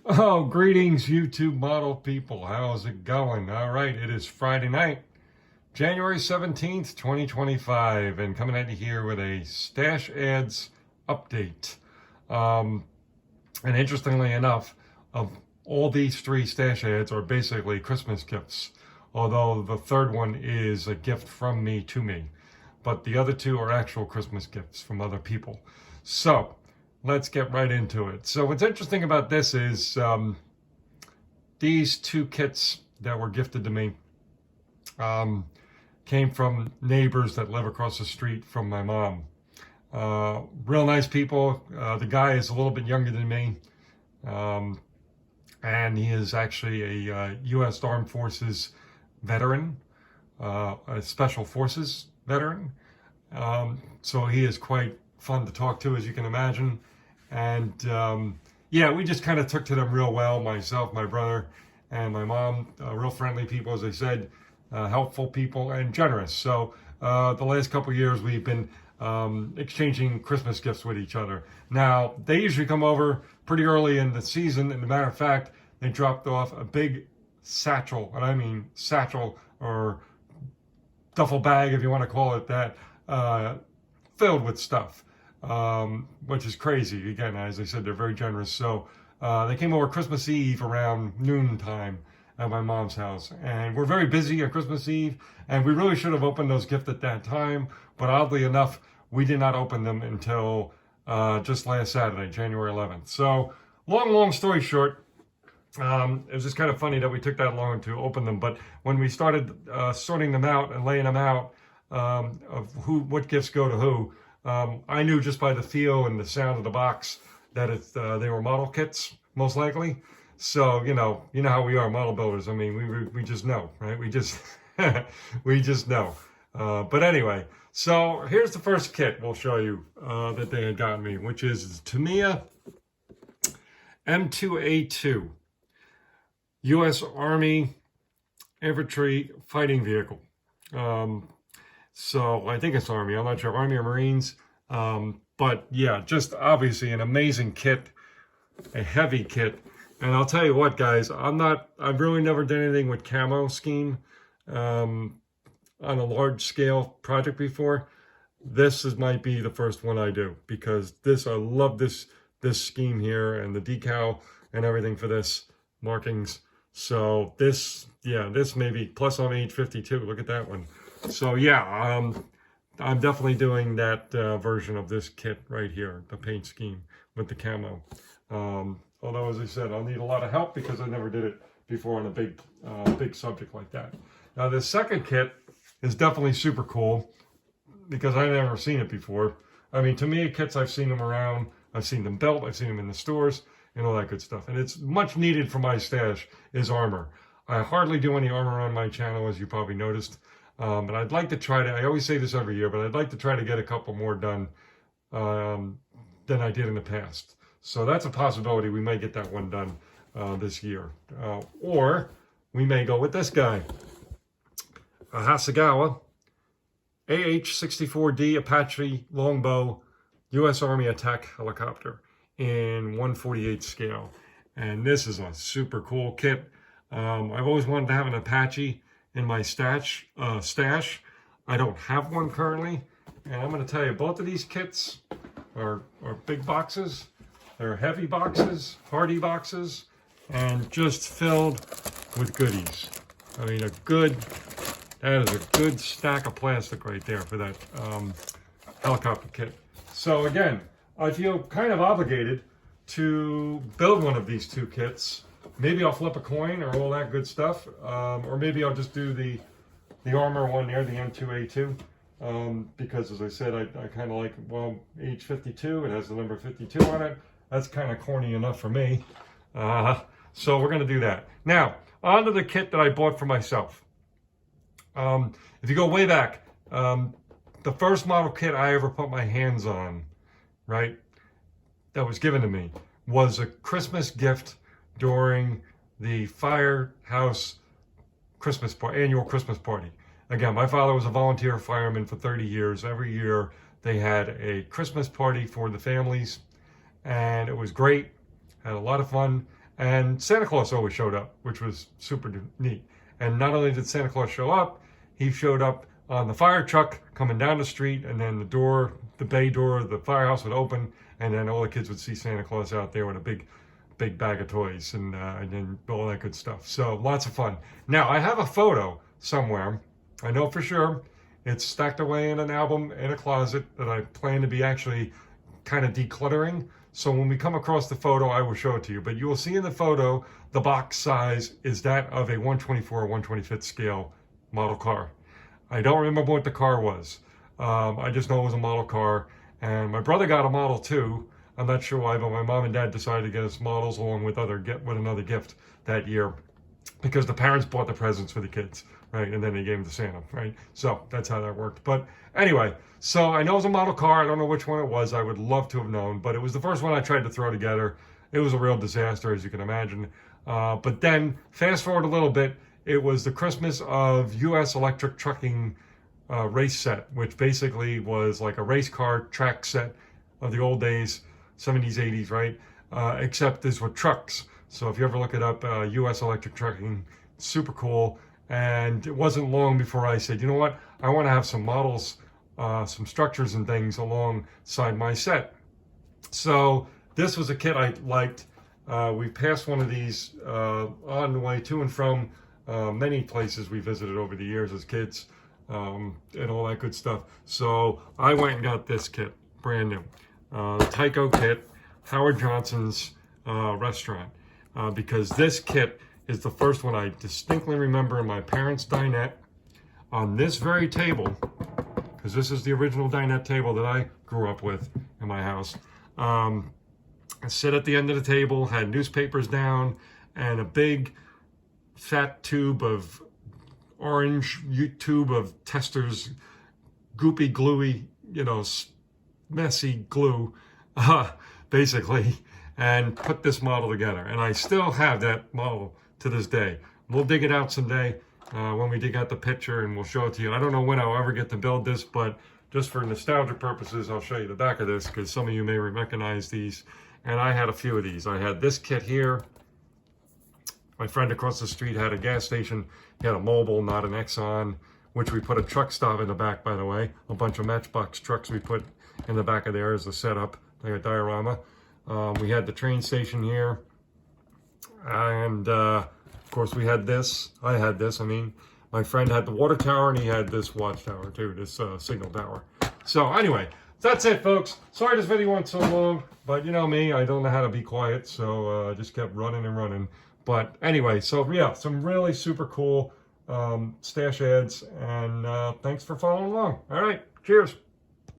Oh, greetings, YouTube model people. How's it going? All right, it is Friday night, January 17th, 2025, and coming at you here with a Stash Ads update. Um, and interestingly enough, of all these three Stash Ads are basically Christmas gifts, although the third one is a gift from me to me. But the other two are actual Christmas gifts from other people. So, let's get right into it. So what's interesting about this is these two kits that were gifted to me came from neighbors that live across the street from my mom. Real nice people. The guy is a little bit younger than me, and he is actually a U.S. Armed Forces veteran, a Special Forces veteran. So he is quite fun to talk to, as you can imagine. And yeah, we just kind of took to them real well. Myself, my brother, and my mom, real friendly people, as I said, helpful people, and generous. So the last couple of years, we've been exchanging Christmas gifts with each other. Now, they usually come over pretty early in the season. And as a matter of fact, they dropped off a big satchel, and I mean satchel or duffel bag, if you want to call it that, filled with stuff. Which is crazy. Again, as I said, they're very generous. So they came over Christmas Eve around noon time at my mom's house. And we're very busy on Christmas Eve, and we really should have opened those gifts at that time. But oddly enough, we did not open them until just last Saturday, January 11th. So long story short, it was just kind of funny that we took that long to open them. But when we started sorting them out and laying them out of what gifts go to who, I knew just by the feel and the sound of the box that they were model kits, most likely. So you know how we are, model builders. I mean, we just know, right? We just we just know. But anyway, so here's the first kit we'll show you that they had gotten me, which is Tamiya M2A2, U.S. Army Infantry Fighting Vehicle. So I think it's Army. I'm not sure, Army or Marines. But yeah, just obviously an amazing kit, a heavy kit. And I'll tell you what, guys, I've really never done anything with camo scheme on a large scale project before. Might be the first one I do, because I love this scheme here and the decal and everything for this markings. So this may be, plus I'm age 52. Look at that one. So yeah, I'm definitely doing that version of this kit right here, the paint scheme with the camo. Although, as I said, I'll need a lot of help because I never did it before on a big subject like that. Now, the second kit is definitely super cool because I've never seen it before. I mean, Tamiya kits, I've seen them around. I've seen them built. I've seen them in the stores and all that good stuff. And it's much needed for my stash is armor. I hardly do any armor on my channel, as you probably noticed. But I'd like to try to, I always say this every year, but I'd like to try to get a couple more done than I did in the past. So that's a possibility. We may get that one done this year. Or we may go with this guy, a Hasegawa AH-64D Apache Longbow U.S. Army attack helicopter in 1/48 scale. And this is a super cool kit. I've always wanted to have an Apache in my stash. I don't have one currently, and I'm going to tell you, both of these kits are big boxes. They're heavy boxes, hardy boxes, and just filled with goodies. I mean, that is a good stack of plastic right there for that helicopter kit. So again, I feel kind of obligated to build one of these two kits. Maybe I'll flip a coin or all that good stuff, or maybe I'll just do the armor one there, the M2A2, because as I said, I kind of like, well, age 52, it has the number 52 on it. That's kind of corny enough for me. So we're going to do that. Now, on to the kit that I bought for myself. If you go way back, the first model kit I ever put my hands on, right, that was given to me, was a Christmas gift during the firehouse annual Christmas party. Again, my father was a volunteer fireman for 30 years. Every year they had a Christmas party for the families, and it was great. Had a lot of fun. And Santa Claus always showed up, which was super neat. And not only did Santa Claus show up, he showed up on the fire truck coming down the street, and then the bay door of the firehouse would open, and then all the kids would see Santa Claus out there with a big bag of toys and then all that good stuff. So lots of fun. Now, I have a photo somewhere. I know for sure. It's stacked away in an album in a closet that I plan to be actually kind of decluttering. So when we come across the photo, I will show it to you. But you will see in the photo, the box size is that of a 124 or 125th scale model car. I don't remember what the car was. I just know it was a model car. And my brother got a Model 2. I'm not sure why, but my mom and dad decided to get us models along with another gift that year, because the parents bought the presents for the kids, right? And then they gave them to Santa, right? So that's how that worked. But anyway, so I know it was a model car. I don't know which one it was. I would love to have known, but it was the first one I tried to throw together. It was a real disaster, as you can imagine. But then fast forward a little bit, it was the Christmas of U.S. Electric Trucking race set, which basically was like a race car track set of the old days, 70s, 80s, right? Except this with trucks. So if you ever look it up, U.S. Electric Trucking, super cool. And it wasn't long before I said, you know what? I want to have some models, some structures and things alongside my set. So this was a kit I liked. We passed one of these on the way to and from many places we visited over the years as kids, and all that good stuff. So I went and got this kit, brand new. The Tyco kit, Howard Johnson's restaurant, because this kit is the first one I distinctly remember in my parents' dinette on this very table, because this is the original dinette table that I grew up with in my house. I sit at the end of the table, had newspapers down, and a big fat tube of orange tube of Testors, goopy, gluey, messy glue, basically, and put this model together. And I still have that model to this day. We'll dig it out someday when we dig out the picture, and we'll show it to you. I don't know when I'll ever get to build this, but just for nostalgia purposes, I'll show you the back of this, because some of you may recognize these. And I had a few of these. I had this kit here. My friend across the street had a gas station. He had a Mobil, not an Exxon, which we put a truck stop in the back, by the way. A bunch of Matchbox trucks we put in the back of there as a setup, like a diorama. We had the train station here. And, of course, we had this. I had this, My friend had the water tower, and he had this watchtower, too, this signal tower. So, anyway, that's it, folks. Sorry this video went so long, but you know me, I don't know how to be quiet, so I just kept running and running. But anyway, so yeah, some really super cool stash ads, and thanks for following along. All right, cheers.